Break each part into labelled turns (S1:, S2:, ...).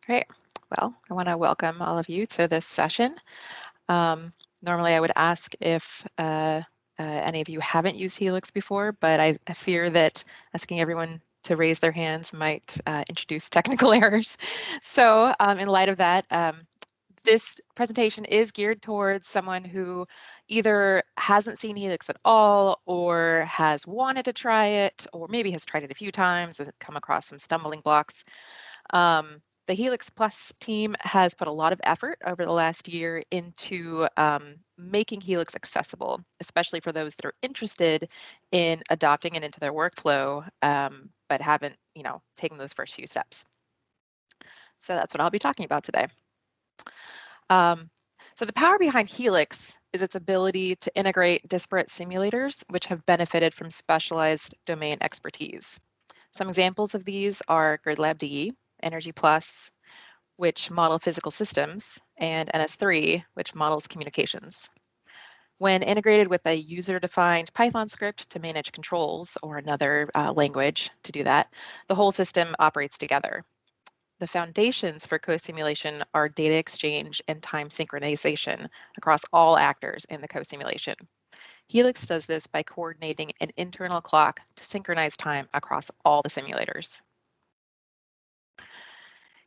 S1: Great. Well, I want to welcome all of you to this session. Normally, I would ask if any of you haven't used Helix before, but I fear that asking everyone to raise their hands might introduce technical errors. So in light of that, this presentation is geared towards someone who either hasn't seen Helix at all or has wanted to try it, or maybe has tried it a few times and come across some stumbling blocks. The HELIX Plus team has put a lot of effort over the last year into making HELIX accessible, especially for those that are interested in adopting it into their workflow, but haven't, taken those first few steps. So that's what I'll be talking about today. So the power behind HELIX is its ability to integrate disparate simulators, which have benefited from specialized domain expertise. Some examples of these are GridLab DE, Energy Plus, which model physical systems, and NS3, which models communications. When integrated with a user-defined Python script to manage controls or another language to do that, the whole system operates together. The foundations for co-simulation are data exchange and time synchronization across all actors in the co-simulation. Helix does this by coordinating an internal clock to synchronize time across all the simulators.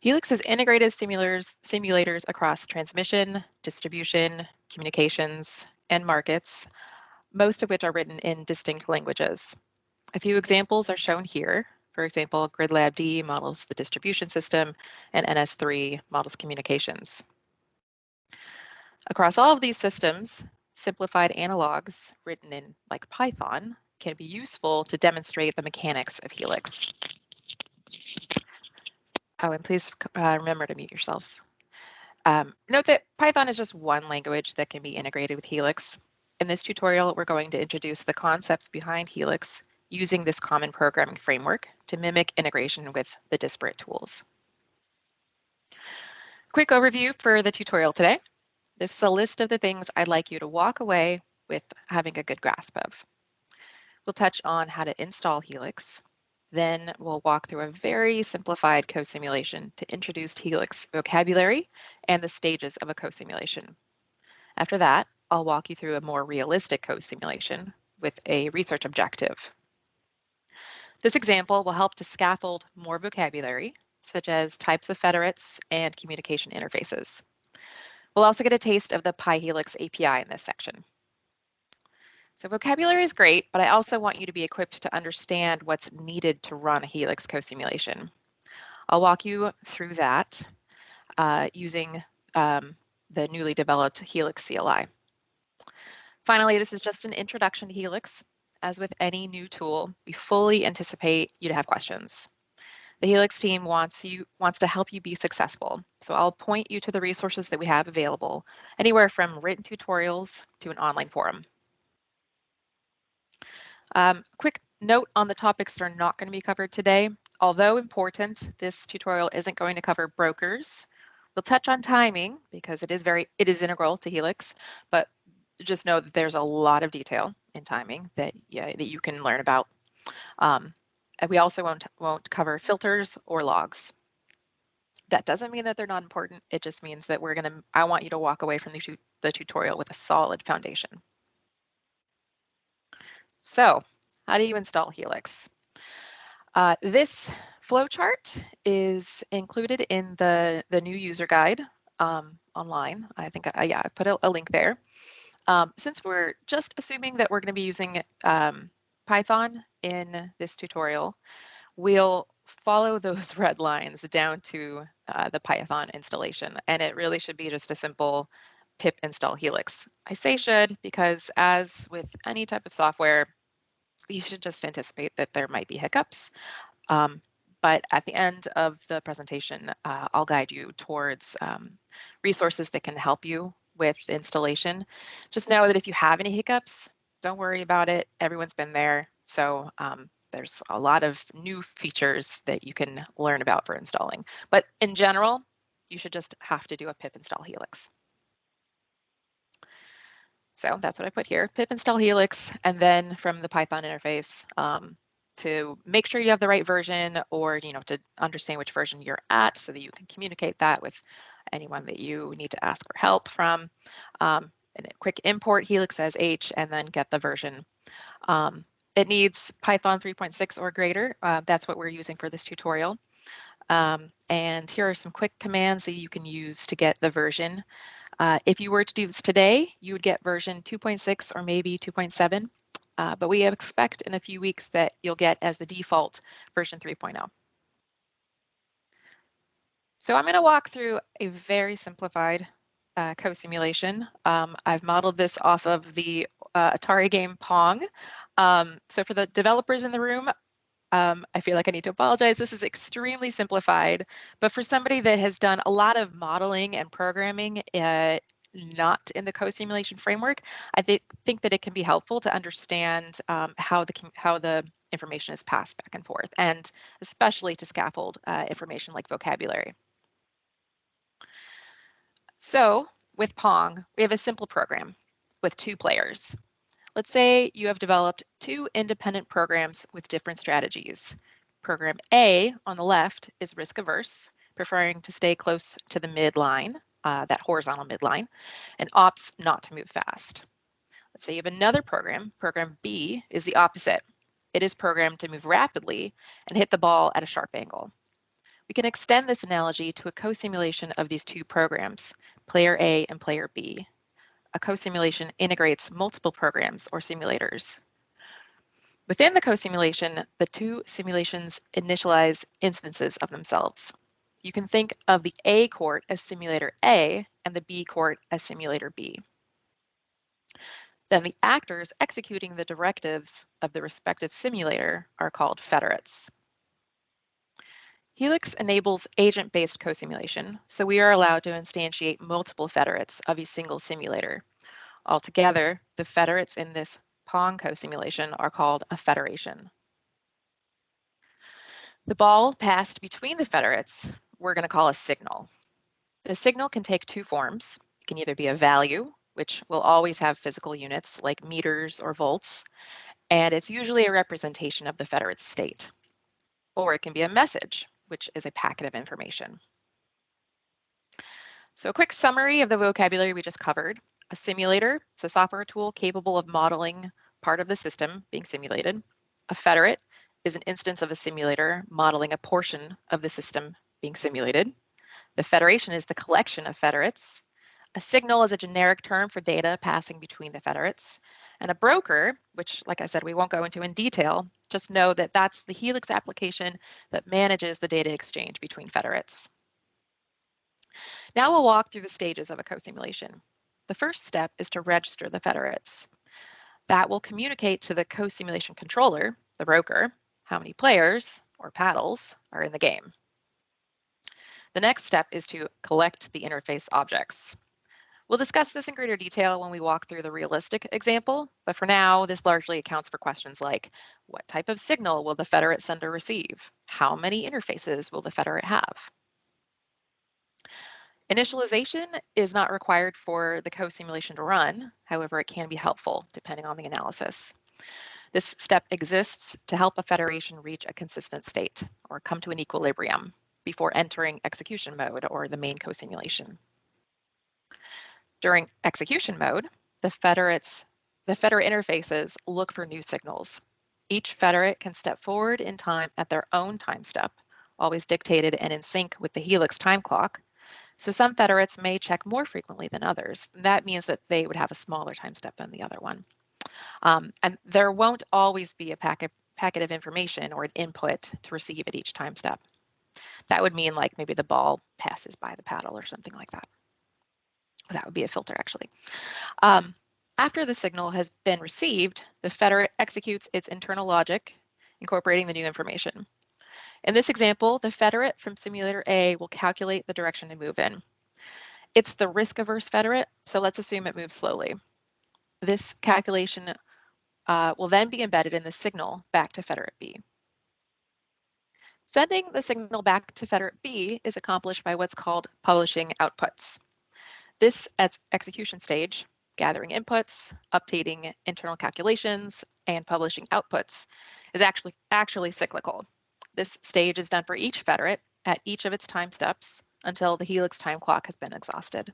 S1: Helix has integrated simulators across transmission, distribution, communications, and markets, most of which are written in distinct languages. A few examples are shown here. For example, GridLab D models the distribution system, and NS3 models communications. Across all of these systems, simplified analogs written in like Python can be useful to demonstrate the mechanics of Helix. Oh, and please remember to mute yourselves. Note that Python is just one language that can be integrated with Helix. In this tutorial, we're going to introduce the concepts behind Helix using this common programming framework to mimic integration with the disparate tools. Quick overview for the tutorial today. This is a list of the things I'd like you to walk away with having a good grasp of. We'll touch on how to install Helix. Then we'll walk through a very simplified co-simulation to introduce Helix vocabulary and the stages of a co-simulation. After that, I'll walk you through a more realistic co-simulation with a research objective. This example will help to scaffold more vocabulary, such as types of federates and communication interfaces. We'll also get a taste of the PyHelix API in this section. So vocabulary is great, but I also want you to be equipped to understand what's needed to run a Helix co-simulation. I'll walk you through that using the newly developed HELIX CLI. Finally, this is just an introduction to Helix. As with any new tool, we fully anticipate you to have questions. The Helix team wants to help you be successful, so I'll point you to the resources that we have available, anywhere from written tutorials to an online forum. Quick note on the topics that are not going to be covered today. Although important, this tutorial isn't going to cover brokers. We'll touch on timing because it is integral to Helix, but just know that there's a lot of detail in timing that you can learn about. And we also won't cover filters or logs. That doesn't mean that they're not important. It just means that I want you to walk away from the tutorial with a solid foundation. So, how do you install Helix? This flowchart is included in the new user guide online. I think, I put a link there. Since we're just assuming that we're going to be using Python in this tutorial, we'll follow those red lines down to the Python installation, and it really should be just a simple pip install Helix. I say should because, as with any type of software, you should just anticipate that there might be hiccups. But at the end of the presentation, I'll guide you towards resources that can help you with installation. Just know that if you have any hiccups, don't worry about it. Everyone's been there. So there's a lot of new features that you can learn about for installing. But in general, you should just have to do a pip install Helix. So that's what I put here, pip install Helix, and then from the Python interface, to make sure you have the right version, or to understand which version you're at so that you can communicate that with anyone that you need to ask for help from. And a quick import Helix as H and then get the version. It needs Python 3.6 or greater. That's what we're using for this tutorial. And here are some quick commands that you can use to get the version. If you were to do this today, you would get version 2.6 or maybe 2.7, but we expect in a few weeks that you'll get as the default version 3.0. So I'm going to walk through a very simplified co-simulation. I've modeled this off of the Atari game Pong. So for the developers in the room, I feel like I need to apologize. This is extremely simplified, but for somebody that has done a lot of modeling and programming, not in the co-simulation framework, I think that it can be helpful to understand how the information is passed back and forth, and especially to scaffold information like vocabulary. So with Pong, we have a simple program with 2 players. Let's say you have developed 2 independent programs with different strategies. Program A on the left is risk averse, preferring to stay close to the midline, that horizontal midline, and opts not to move fast. Let's say you have another program. Program B is the opposite. It is programmed to move rapidly and hit the ball at a sharp angle. We can extend this analogy to a co-simulation of these 2 programs, player A and player B. A co-simulation integrates multiple programs or simulators. Within the co-simulation, the 2 simulations initialize instances of themselves. You can think of the A court as simulator A and the B court as simulator B. Then the actors executing the directives of the respective simulator are called federates. HELIX enables agent-based co-simulation, so we are allowed to instantiate multiple federates of a single simulator. Altogether, the federates in this Pong co-simulation are called a federation. The ball passed between the federates we're going to call a signal. The signal can take 2 forms. It can either be a value, which will always have physical units like meters or volts, and it's usually a representation of the federate's state. Or it can be a message, which is a packet of information. So a quick summary of the vocabulary we just covered. A simulator is a software tool capable of modeling part of the system being simulated. A federate is an instance of a simulator modeling a portion of the system being simulated. The federation is the collection of federates. A signal is a generic term for data passing between the federates. And a broker, which, like I said, we won't go into in detail, just know that that's the HELIX application that manages the data exchange between federates. Now we'll walk through the stages of a co-simulation. The first step is to register the federates. That will communicate to the co-simulation controller, the broker, how many players, or paddles, are in the game. The next step is to collect the interface objects. We'll discuss this in greater detail when we walk through the realistic example, but for now, this largely accounts for questions like, what type of signal will the federate send or receive? How many interfaces will the federate have? Initialization is not required for the co-simulation to run. However, it can be helpful depending on the analysis. This step exists to help a federation reach a consistent state or come to an equilibrium before entering execution mode or the main co-simulation. During execution mode, the federate interfaces look for new signals. Each federate can step forward in time at their own time step, always dictated and in sync with the HELIX time clock. So some federates may check more frequently than others. That means that they would have a smaller time step than the other one. And there won't always be a packet of information or an input to receive at each time step. That would mean like maybe the ball passes by the paddle or something like that. That would be a filter actually. After the signal has been received, the federate executes its internal logic, incorporating the new information. In this example, the federate from simulator A will calculate the direction to move in. It's the risk-averse federate, so let's assume it moves slowly. This calculation will then be embedded in the signal back to federate B. Sending the signal back to federate B is accomplished by what's called publishing outputs. This at execution stage, gathering inputs, updating internal calculations, and publishing outputs, is actually cyclical. This stage is done for each federate at each of its time steps until the helix time clock has been exhausted.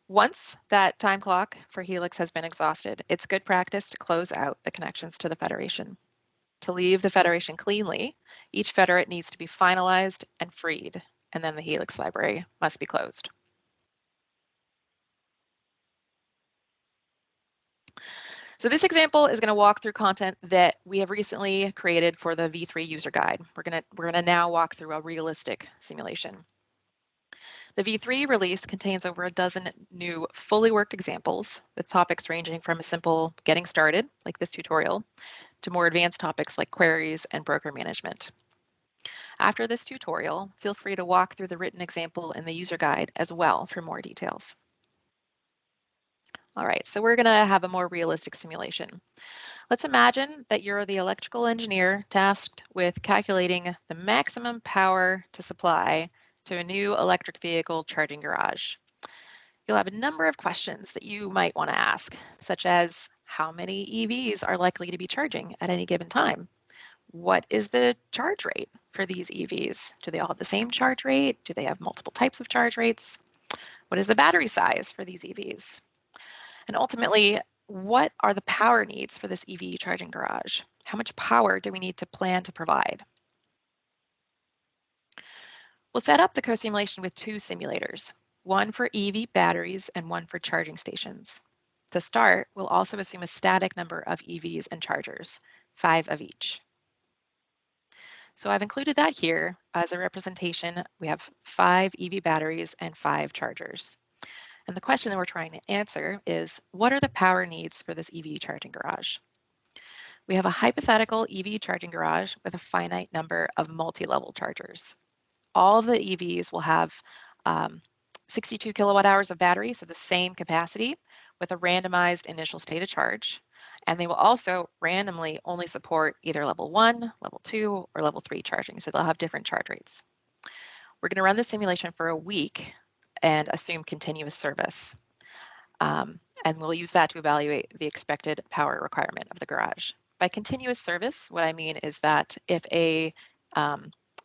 S1: Once that time clock for helix has been exhausted, it's good practice to close out the connections to the federation. To leave the federation cleanly, each federate needs to be finalized and freed, and then the helix library must be closed. So this example is going to walk through content that we have recently created for the V3 user guide. We're going to now walk through a realistic simulation. The V3 release contains over a dozen new fully worked examples with topics ranging from a simple getting started, like this tutorial, to more advanced topics like queries and broker management. After this tutorial, feel free to walk through the written example in the user guide as well for more details. All right, so we're going to have a more realistic simulation. Let's imagine that you're the electrical engineer tasked with calculating the maximum power to supply to a new electric vehicle charging garage. You'll have a number of questions that you might want to ask, such as how many EVs are likely to be charging at any given time? What is the charge rate for these EVs? Do they all have the same charge rate? Do they have multiple types of charge rates? What is the battery size for these EVs? And ultimately, what are the power needs for this EV charging garage? How much power do we need to plan to provide? We'll set up the co-simulation with two simulators, one for EV batteries and one for charging stations. To start, we'll also assume a static number of EVs and chargers, 5 of each. So I've included that here as a representation. We have 5 EV batteries and 5 chargers. And the question that we're trying to answer is, what are the power needs for this EV charging garage? We have a hypothetical EV charging garage with a finite number of multi-level chargers. All of the EVs will have 62 kilowatt hours of battery, so the same capacity with a randomized initial state of charge. And they will also randomly only support either level 1, level 2, or level 3 charging, so they'll have different charge rates. We're going to run the simulation for a week and assume continuous service. And we'll use that to evaluate the expected power requirement of the garage. By continuous service, what I mean is that if a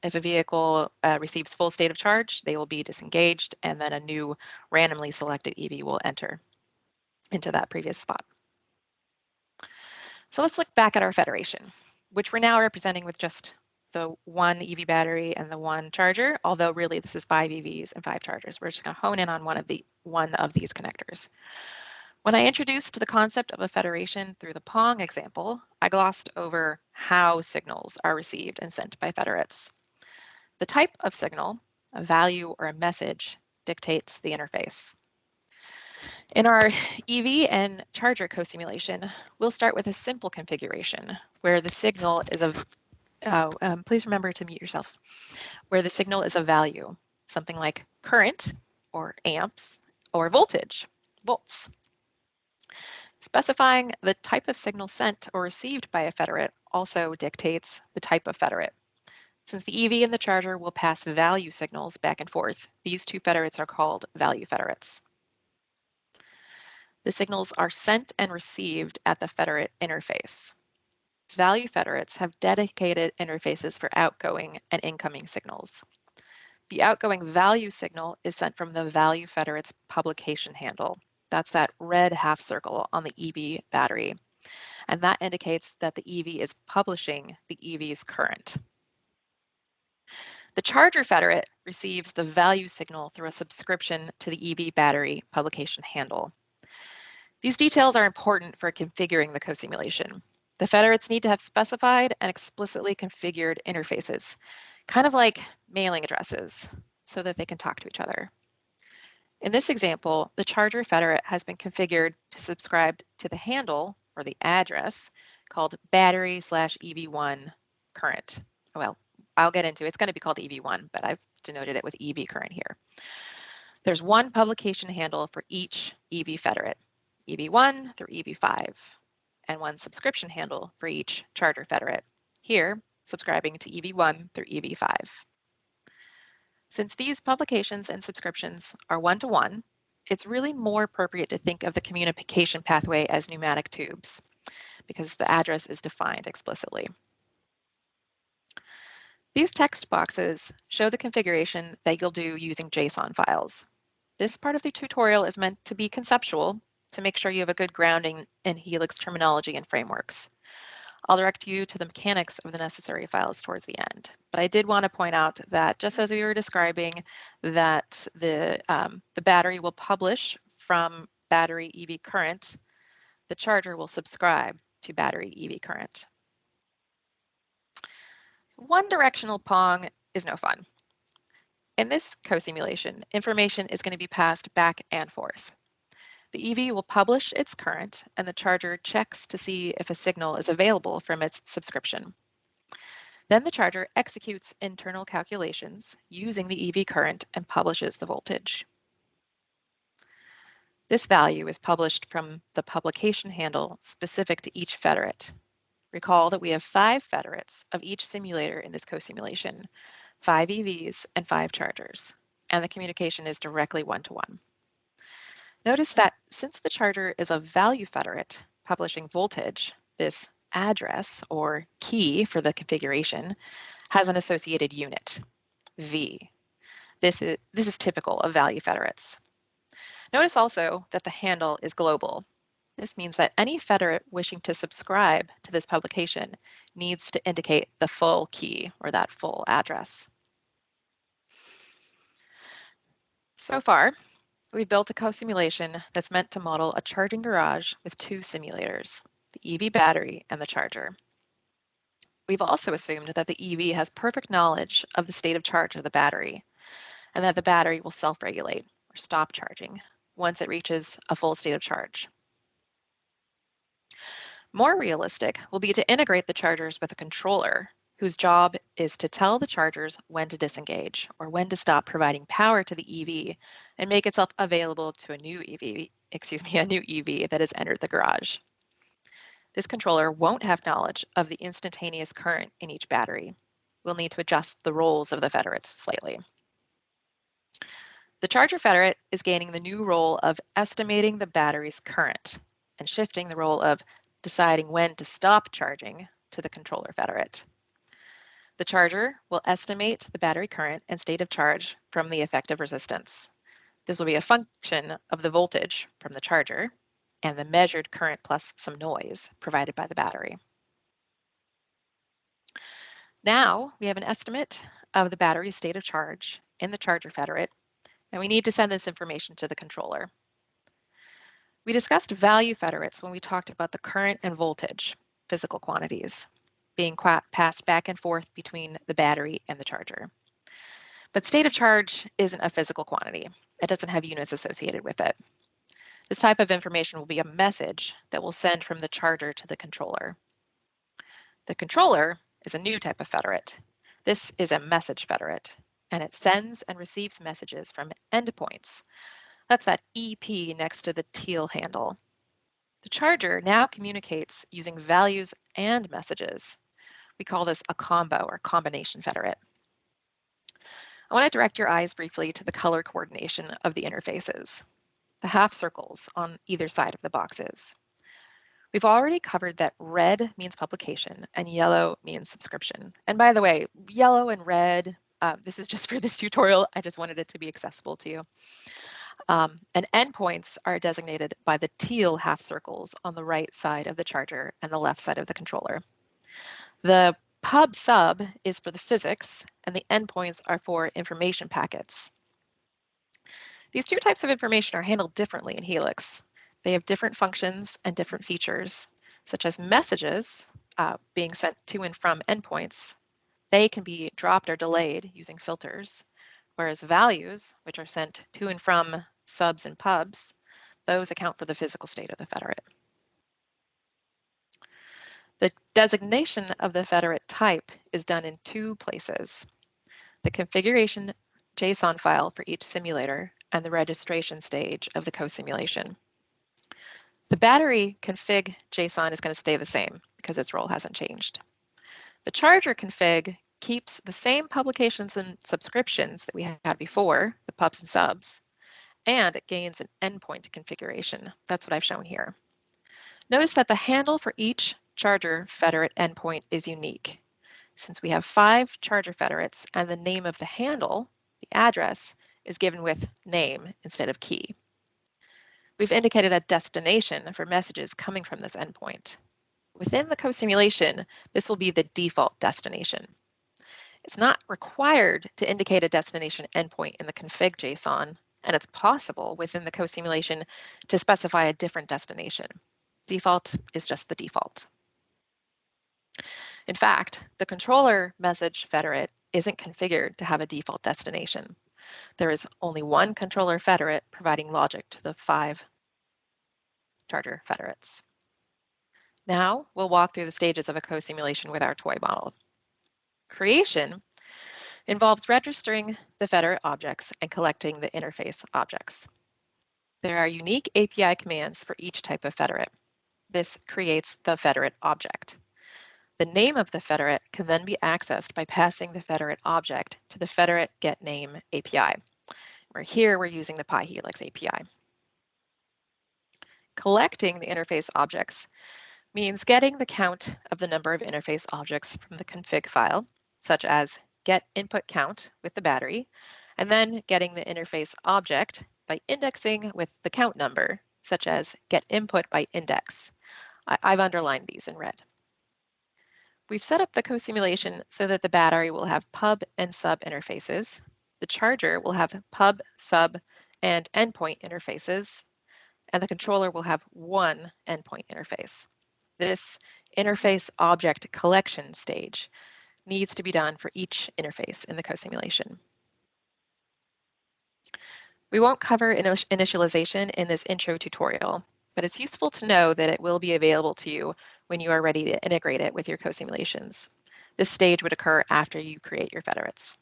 S1: vehicle receives full state of charge, they will be disengaged, and then a new randomly selected EV will enter into that previous spot. So let's look back at our federation, which we're now representing with just the 1 EV battery and the 1 charger, although really this is 5 EVs and 5 chargers. We're just going to hone in on one of these connectors. When I introduced the concept of a federation through the pong example, I glossed over how signals are received and sent by federates. The type of signal, a value or a message, dictates the interface. In our EV and charger co-simulation, we'll start with a simple configuration where the signal is please remember to mute yourselves, where the signal is a value, something like current or amps or voltage, volts. Specifying the type of signal sent or received by a federate also dictates the type of federate. Since the EV and the charger will pass value signals back and forth, these two federates are called value federates. The signals are sent and received at the federate interface. Value federates have dedicated interfaces for outgoing and incoming signals. The outgoing value signal is sent from the value federate's publication handle. That's that red half circle on the EV battery. And that indicates that the EV is publishing the EV's current. The charger federate receives the value signal through a subscription to the EV battery publication handle. These details are important for configuring the co-simulation. The federates need to have specified and explicitly configured interfaces, kind of like mailing addresses, so that they can talk to each other. In this example, the charger federate has been configured to subscribe to the handle or the address called battery/EV1 current. Well, I'll get into it. It's going to be called EV1, but I've denoted it with EV current here. There's one publication handle for each EV federate, EV1 through EV5, and one subscription handle for each charger federate, here subscribing to EV1 through EV5. Since these publications and subscriptions are one-to-one, it's really more appropriate to think of the communication pathway as pneumatic tubes. because the address is defined explicitly. These text boxes show the configuration that you'll do using JSON files. This part of the tutorial is meant to be conceptual to make sure you have a good grounding in Helix terminology and frameworks. I'll direct you to the mechanics of the necessary files towards the end. But I did want to point out that just as we were describing that the battery will publish from battery EV current, the charger will subscribe to battery EV current. One directional pong is no fun. In this co-simulation, information is going to be passed back and forth. The EV will publish its current, and the charger checks to see if a signal is available from its subscription. Then the charger executes internal calculations using the EV current and publishes the voltage. This value is published from the publication handle specific to each federate. Recall that we have 5 federates of each simulator in this co-simulation, 5 EVs and 5 chargers, and the communication is directly one-to-one. Notice that since the charger is a value federate publishing voltage, this address or key for the configuration has an associated unit, V. This is typical of value federates. Notice also that the handle is global. This means that any federate wishing to subscribe to this publication needs to indicate the full key or that full address. So far, we've built a co-simulation that's meant to model a charging garage with 2 simulators, the EV battery and the charger. We've also assumed that the EV has perfect knowledge of the state of charge of the battery, and that the battery will self-regulate or stop charging once it reaches a full state of charge. More realistic will be to integrate the chargers with a controller whose job is to tell the chargers when to disengage or when to stop providing power to the EV and make itself available to a new EV that has entered the garage. This controller won't have knowledge of the instantaneous current in each battery. We'll need to adjust the roles of the federates slightly. The charger federate is gaining the new role of estimating the battery's current and shifting the role of deciding when to stop charging to the controller federate. The charger will estimate the battery current and state of charge from the effective resistance. This will be a function of the voltage from the charger and the measured current plus some noise provided by the battery. Now we have an estimate of the battery's state of charge in the charger federate, and we need to send this information to the controller. We discussed value federates when we talked about the current and voltage, physical quantities, being passed back and forth between the battery and the charger. But state of charge isn't a physical quantity. It doesn't have units associated with it. This type of information will be a message that will send from the charger to the controller. The controller is a new type of federate. This is a message federate, and it sends and receives messages from endpoints. That's that EP next to the teal handle. The charger now communicates using values and messages. We call this a combo or combination federate. I want to direct your eyes briefly to the color coordination of the interfaces, the half circles on either side of the boxes. We've already covered that red means publication and yellow means subscription. And by the way, yellow and red, this is just for this tutorial. I just wanted it to be accessible to you. And endpoints are designated by the teal half circles on the right side of the charger and the left side of the controller. The pub sub is for the physics, and the endpoints are for information packets. These 2 types of information are handled differently in Helix. They have different functions and different features, such as messages being sent to and from endpoints. They can be dropped or delayed using filters, whereas values, which are sent to and from subs and pubs, those account for the physical state of the federate. The designation of the federate type is done in 2 places: the configuration JSON file for each simulator and the registration stage of the co-simulation. The battery config JSON is going to stay the same because its role hasn't changed. The charger config keeps the same publications and subscriptions that we had before, the pubs and subs, and it gains an endpoint configuration. That's what I've shown here. Notice that the handle for each charger federate endpoint is unique. Since we have 5 charger federates and the name of the handle, the address, is given with name instead of key. We've indicated a destination for messages coming from this endpoint. Within the co-simulation, this will be the default destination. It's not required to indicate a destination endpoint in the config JSON, and it's possible within the co-simulation to specify a different destination. Default is just the default. In fact, the controller message federate isn't configured to have a default destination. There is only one controller federate providing logic to the 5 charger federates. Now we'll walk through the stages of a co-simulation with our toy model. Creation involves registering the federate objects and collecting the interface objects. There are unique API commands for each type of federate. This creates the federate object. The name of the federate can then be accessed by passing the federate object to the federate getName API. Here we're using the HELIX API. Collecting the interface objects means getting the count of the number of interface objects from the config file, such as get input count with the battery, and then getting the interface object by indexing with the count number, such as get input by index. I've underlined these in red. We've set up the co-simulation so that the battery will have pub and sub interfaces. The charger will have pub, sub, and endpoint interfaces, and the controller will have one endpoint interface. This interface object collection stage needs to be done for each interface in the co-simulation. We won't cover initialization in this intro tutorial, but it's useful to know that it will be available to you when you are ready to integrate it with your co-simulations. This stage would occur after you create your federates.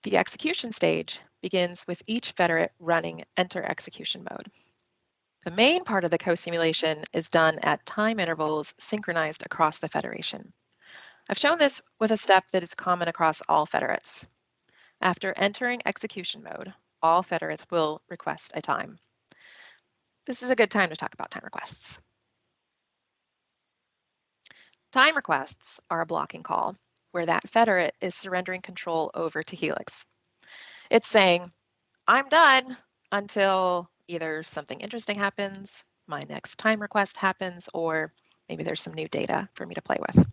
S1: The execution stage begins with each federate running enter execution mode. The main part of the co-simulation is done at time intervals synchronized across the federation. I've shown this with a step that is common across all federates. After entering execution mode, all federates will request a time. This is a good time to talk about time requests. Time requests are a blocking call where that federate is surrendering control over to Helix. It's saying, I'm done until either something interesting happens, my next time request happens, or maybe there's some new data for me to play with.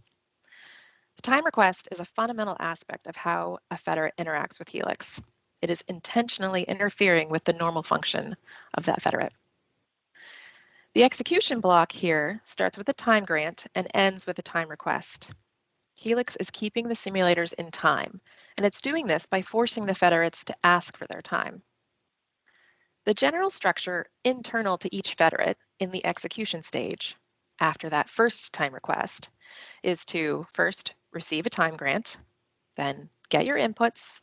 S1: The time request is a fundamental aspect of how a federate interacts with Helix. It is intentionally interfering with the normal function of that federate. The execution block here starts with a time grant and ends with a time request. Helix is keeping the simulators in time, and it's doing this by forcing the federates to ask for their time. The general structure internal to each federate in the execution stage, after that first time request, is to first receive a time grant, then get your inputs,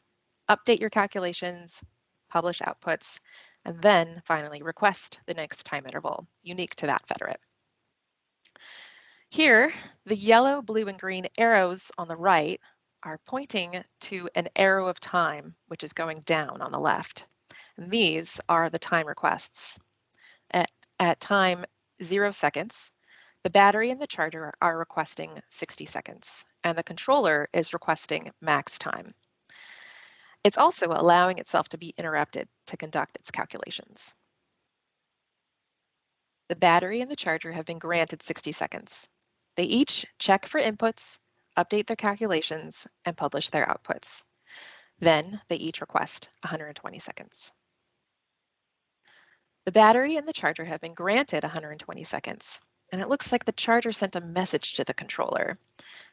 S1: update your calculations, publish outputs, and then finally request the next time interval unique to that federate. Here, the yellow, blue, and green arrows on the right are pointing to an arrow of time, which is going down on the left. And these are the time requests. At time 0 seconds, the battery and the charger are requesting 60 seconds, and the controller is requesting max time. It's also allowing itself to be interrupted to conduct its calculations. The battery and the charger have been granted 60 seconds. They each check for inputs, update their calculations, and publish their outputs. Then they each request 120 seconds. The battery and the charger have been granted 120 seconds, and it looks like the charger sent a message to the controller.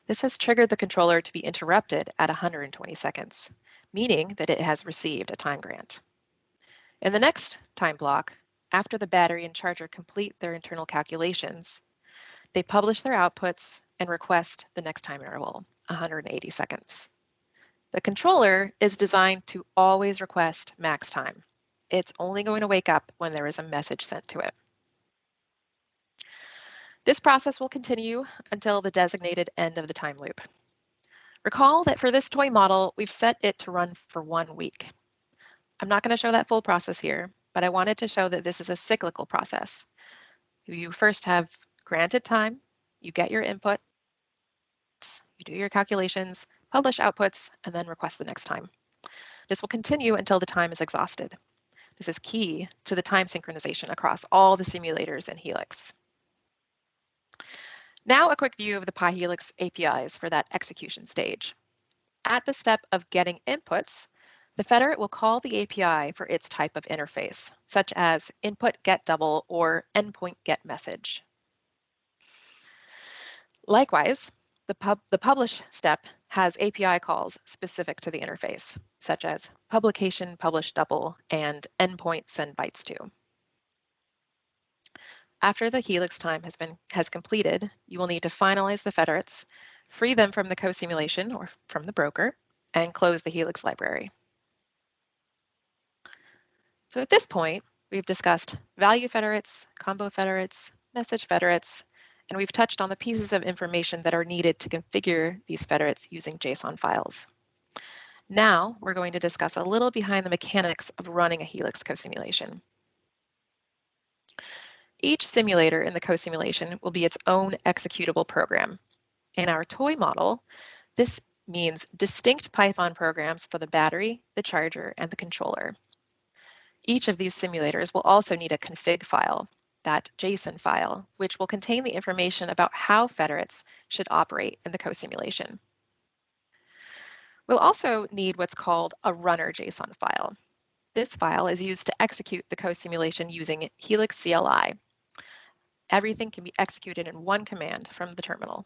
S1: This has triggered the controller to be interrupted at 120 seconds, meaning that it has received a time grant. In the next time block, after the battery and charger complete their internal calculations, they publish their outputs and request the next time interval, 180 seconds. The controller is designed to always request max time. It's only going to wake up when there is a message sent to it. This process will continue until the designated end of the time loop. Recall that for this toy model, we've set it to run for 1 week. I'm not going to show that full process here, but I wanted to show that this is a cyclical process. You first have granted time, you get your inputs, you do your calculations, publish outputs, and then request the next time. This will continue until the time is exhausted. This is key to the time synchronization across all the simulators in Helix. Now a quick view of the PyHelix APIs for that execution stage. At the step of getting inputs, the federate will call the API for its type of interface, such as input get double or endpoint get message. Likewise, the publish step has API calls specific to the interface, such as publication publish double and endpoint send bytes to. After the Helix time has completed, you will need to finalize the federates, free them from the co-simulation or from the broker, and close the Helix library. So at this point, we've discussed value federates, combo federates, message federates, and we've touched on the pieces of information that are needed to configure these federates using JSON files. Now we're going to discuss a little behind the mechanics of running a Helix co-simulation. Each simulator in the co-simulation will be its own executable program. In our toy model, this means distinct Python programs for the battery, the charger, and the controller. Each of these simulators will also need a config file, that JSON file, which will contain the information about how federates should operate in the co-simulation. We'll also need what's called a runner JSON file. This file is used to execute the co-simulation using HELIX CLI. Everything can be executed in one command from the terminal.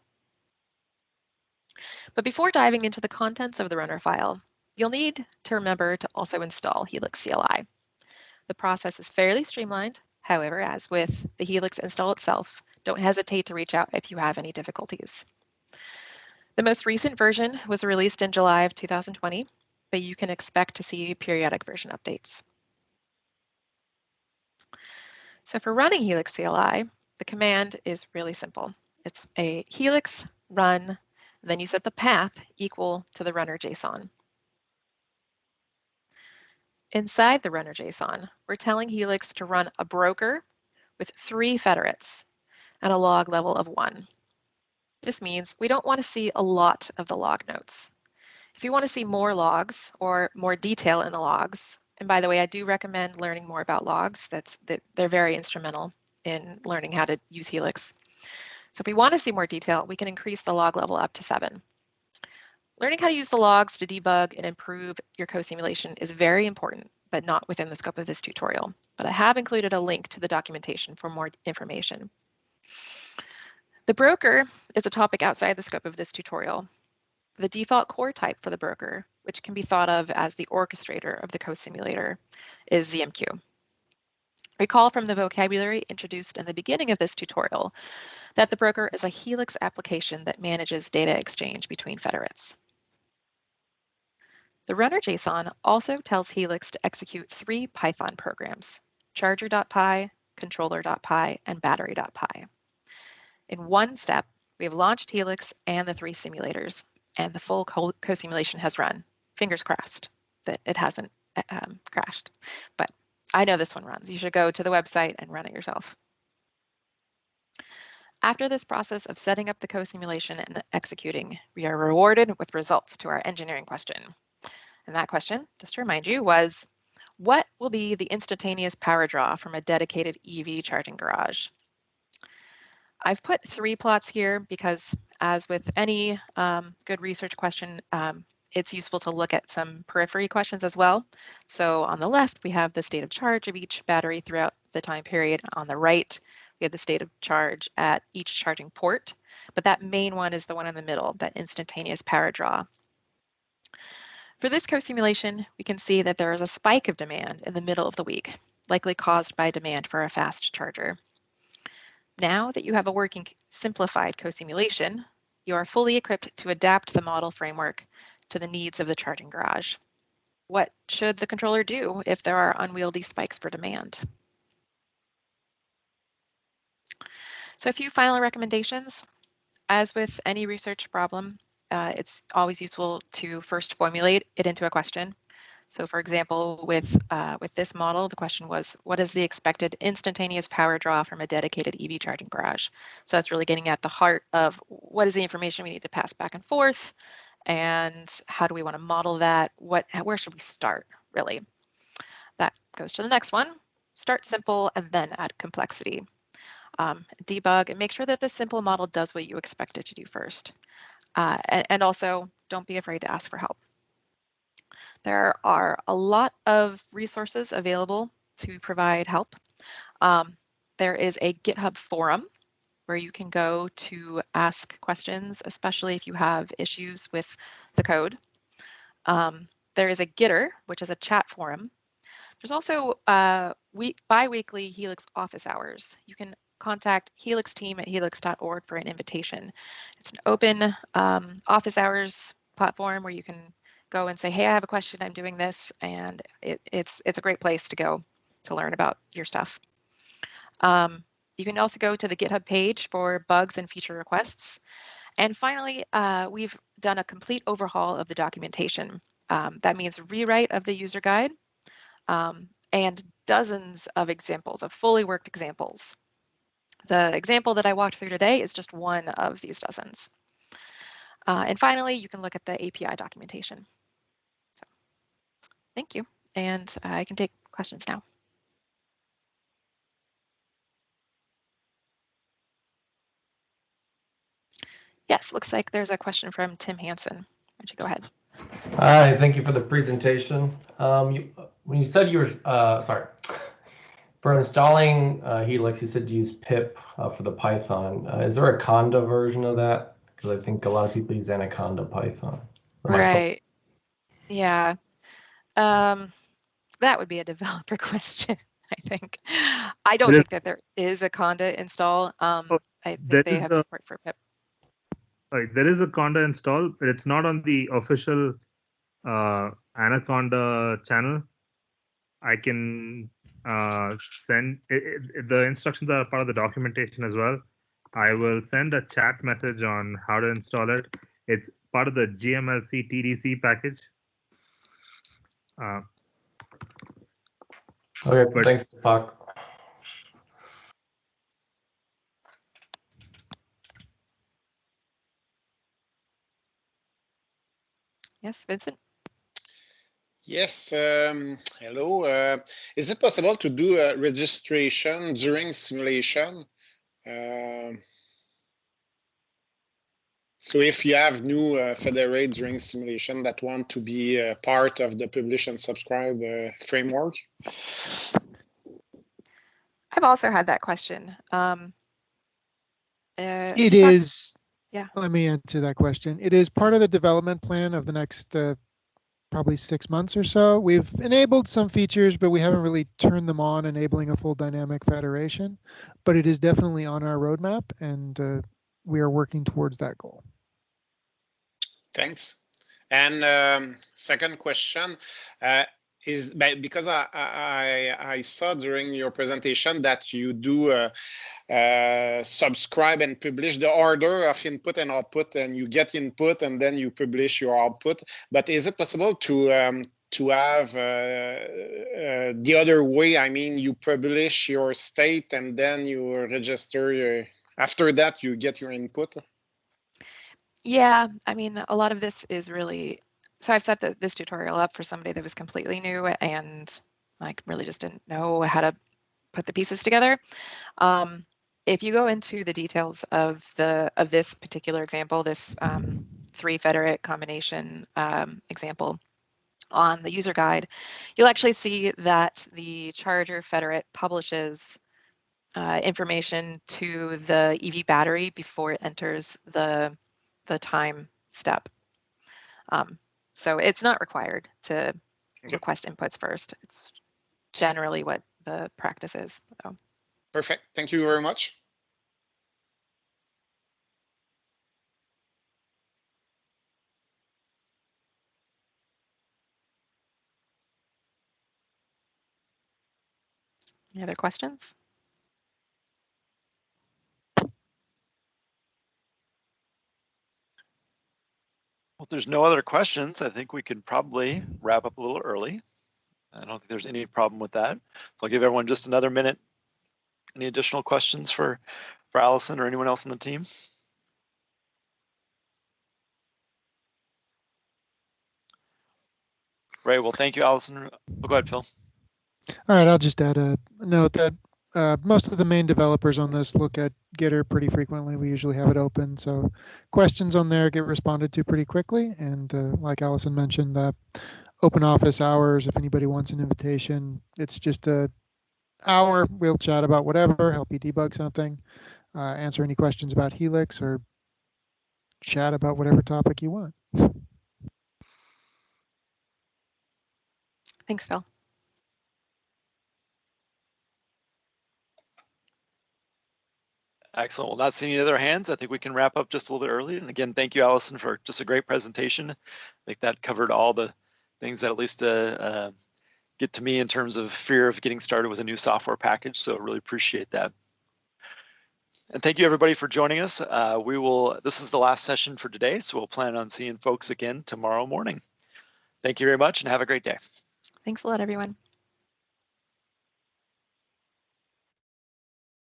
S1: But before diving into the contents of the runner file, you'll need to remember to also install HELIX CLI. The process is fairly streamlined. However, as with the Helix install itself, don't hesitate to reach out if you have any difficulties. The most recent version was released in July of 2020, but you can expect to see periodic version updates. So for running Helix CLI, the command is really simple. It's a Helix run, then you set the path equal to the runner JSON. Inside the runner JSON, we're telling Helix to run a broker with 3 federates and a log level of 1. This means we don't want to see a lot of the log notes. If you want to see more logs or more detail in the logs, and by the way, I do recommend learning more about logs. They're very instrumental in learning how to use Helix. So if we want to see more detail, we can increase the log level up to 7. Learning how to use the logs to debug and improve your co-simulation is very important, but not within the scope of this tutorial. But I have included a link to the documentation for more information. The broker is a topic outside the scope of this tutorial. The default core type for the broker, which can be thought of as the orchestrator of the co-simulator, is ZMQ. Recall from the vocabulary introduced in the beginning of this tutorial that the broker is a Helix application that manages data exchange between federates. The runner JSON also tells Helix to execute 3 Python programs, charger.py, controller.py, and battery.py. In one step, we have launched Helix and the 3 simulators, and the full co-simulation has run. Fingers crossed that it hasn't crashed, but I know this one runs. You should go to the website and run it yourself. After this process of setting up the co-simulation and executing, we are rewarded with results to our engineering question. And that question, just to remind you, was what will be the instantaneous power draw from a dedicated EV charging garage? I've put 3 plots here because, as with any good research question, it's useful to look at some periphery questions as well. So on the left, we have the state of charge of each battery throughout the time period. On the right, we have the state of charge at each charging port, but that main one is the one in the middle, that instantaneous power draw. For this co-simulation, we can see that there is a spike of demand in the middle of the week, likely caused by demand for a fast charger. Now that you have a working simplified co-simulation, you are fully equipped to adapt the model framework to the needs of the charging garage. What should the controller do if there are unwieldy spikes for demand? So a few final recommendations. As with any research problem, it's always useful to first formulate it into a question. So for example, with this model, the question was, what is the expected instantaneous power draw from a dedicated EV charging garage? So that's really getting at the heart of what is the information we need to pass back and forth, and how do we want to model that? Where should we start, really? That goes to the next one. Start simple and then add complexity. Debug and make sure that the simple model does what you expect it to do first. And also, don't be afraid to ask for help. There are a lot of resources available to provide help. There is a GitHub forum where you can go to ask questions, especially if you have issues with the code. There is a Gitter, which is a chat forum. There's also bi-weekly Helix office hours. You can contact Helix team at helix.org for an invitation. It's an open office hours platform where you can go and say, hey, I have a question, I'm doing this, and it's a great place to go to learn about your stuff. You can also go to the GitHub page for bugs and feature requests. And finally, we've done a complete overhaul of the documentation. That means rewrite of the user guide, and dozens of examples, of fully worked examples. The example that I walked through today is just one of these dozens. And finally, you can look at the API documentation. So, thank you, and I can take questions now. Yes, looks like there's a question from Tim Hansen. Why don't you go ahead?
S2: Hi, thank you for the presentation. When you said you were, for installing Helix, you said use pip for the Python. Is there a Conda version of that? Because I think a lot of people use Anaconda Python.
S1: Right. Yeah. That would be a developer question, I think. I don't think that there is a Conda install. I think they have support for pip.
S3: Right, there is a Conda install, but it's not on the official Anaconda channel. I can send the instructions are part of the documentation as well. I will send a chat message on how to install it. It's part of the GMLC TDC package.
S2: Okay, thanks, Pak.
S1: Yes, Vincent?
S4: Yes, hello. Is it possible to do a registration during simulation? So if you have new federate during simulation that want to be part of the publish and subscribe framework?
S1: I've also had that question.
S5: It is.
S1: Yeah.
S5: Let me answer that question. It is part of the development plan of the next probably 6 months or so. We've enabled some features, but we haven't really turned them on, enabling a full dynamic federation. But it is definitely on our roadmap, and we are working towards that goal.
S4: Thanks. And second question is because I saw during your presentation that you do subscribe and publish the order of input and output, and you get input and then you publish your output. But is it possible to have the other way? I mean, you publish your state and then you register. After that, you get your input.
S1: Yeah, I mean, a lot of this is really, so I've set this tutorial up for somebody that was completely new and like really just didn't know how to put the pieces together. If you go into the details of this particular example, this 3 federate combination example on the user guide, you'll actually see that the charger federate publishes information to the EV battery before it enters the time step. So it's not required to request inputs first. It's generally what the practice is. So.
S4: Perfect. Thank you very much.
S1: Any other questions?
S6: Well, if there's no other questions, I think we can probably wrap up a little early. I don't think there's any problem with that. So I'll give everyone just another minute. Any additional questions for Allison or anyone else on the team? Great. Well, thank you, Allison. Oh, go ahead, Phil.
S5: All right, I'll just add a note that most of the main developers on this look at Gitter pretty frequently. We usually have it open, so questions on there get responded to pretty quickly. And like Allison mentioned, open office hours, if anybody wants an invitation, it's just a hour. We'll chat about whatever, help you debug something, answer any questions about Helix, or chat about whatever topic you want.
S1: Thanks, Phil.
S6: Excellent. Well, not seeing any other hands, I think we can wrap up just a little bit early. And again, thank you, Allison, for just a great presentation. I think that covered all the things that at least get to me in terms of fear of getting started with a new software package. So really appreciate that. And thank you, everybody, for joining us. This is the last session for today, so we'll plan on seeing folks again tomorrow morning. Thank you very much and have a great day.
S1: Thanks a lot, everyone.